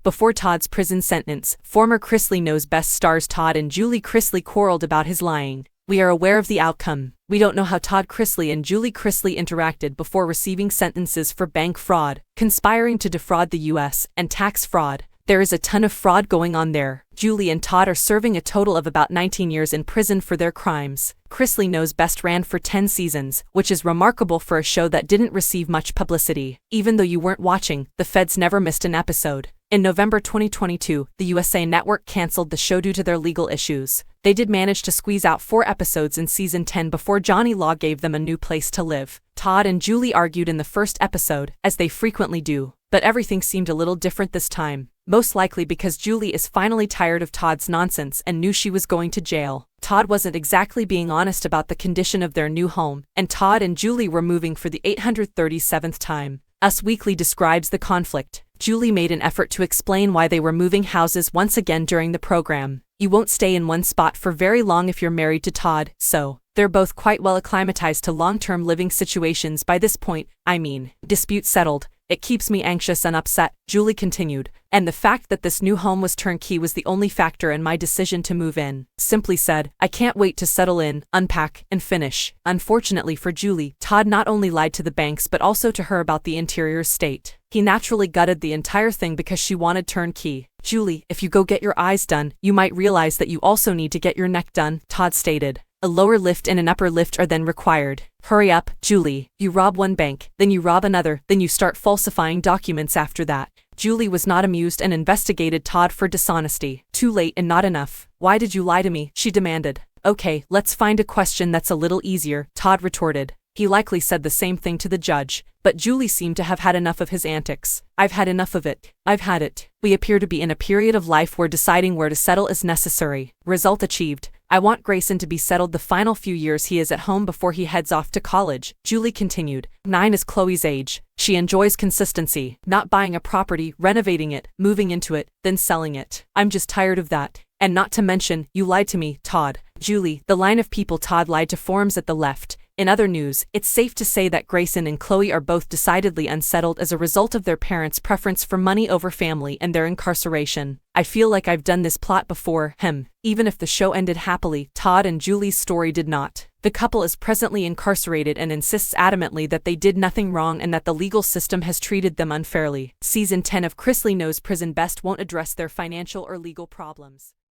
Before Todd's prison sentence, former Chrisley Knows Best stars Todd and Julie Chrisley quarreled about his lying. We are aware of the outcome. We don't know how Todd Chrisley and Julie Chrisley interacted before receiving sentences for bank fraud, conspiring to defraud the U.S., and tax fraud. There is a ton of fraud going on there. Julie and Todd are serving a total of about 19 years in prison for their crimes. Chrisley Knows Best ran for 10 seasons, which is remarkable for a show that didn't receive much publicity. Even though you weren't watching, the feds never missed an episode. In November 2022, the USA Network canceled the show due to their legal issues. They did manage to squeeze out 4 episodes in season 10 before Johnny Law gave them a new place to live. Todd and Julie argued in the first episode, as they frequently do, but everything seemed a little different this time. Most likely because Julie is finally tired of Todd's nonsense and knew she was going to jail. Todd wasn't exactly being honest about the condition of their new home, and Todd and Julie were moving for the 837th time. Us Weekly describes the conflict. Julie made an effort to explain why they were moving houses once again during the program. You won't stay in one spot for very long if you're married to Todd, so they're both quite well acclimatized to long-term living situations by this point. Dispute settled. It keeps me anxious and upset, Julie continued, and the fact that this new home was turnkey was the only factor in my decision to move in. Simply said, I can't wait to settle in, unpack, and finish. Unfortunately for Julie, Todd not only lied to the banks but also to her about the interior state. He naturally gutted the entire thing because she wanted turnkey. Julie, if you go get your eyes done, you might realize that you also need to get your neck done, Todd stated. A lower lift and an upper lift are then required. Hurry up, Julie. You rob one bank, then you rob another, then you start falsifying documents after that. Julie was not amused and investigated Todd for dishonesty. Too late and not enough. Why did you lie to me? She demanded. Okay, let's find a question that's a little easier, Todd retorted. He likely said the same thing to the judge, but Julie seemed to have had enough of his antics. I've had enough of it. I've had it. We appear to be in a period of life where deciding where to settle is necessary. Result achieved. I want Grayson to be settled the final few years he is at home before he heads off to college, Julie continued. 9 is Chloe's age. She enjoys consistency, not buying a property, renovating it, moving into it, then selling it. I'm just tired of that. And not to mention, you lied to me, Todd. Julie, the line of people Todd lied to forms at the left. In other news, it's safe to say that Grayson and Chloe are both decidedly unsettled as a result of their parents' preference for money over family and their incarceration. I feel like I've done this plot before, Even if the show ended happily, Todd and Julie's story did not. The couple is presently incarcerated and insists adamantly that they did nothing wrong and that the legal system has treated them unfairly. Season 10 of Chrisley Knows Prison Best won't address their financial or legal problems.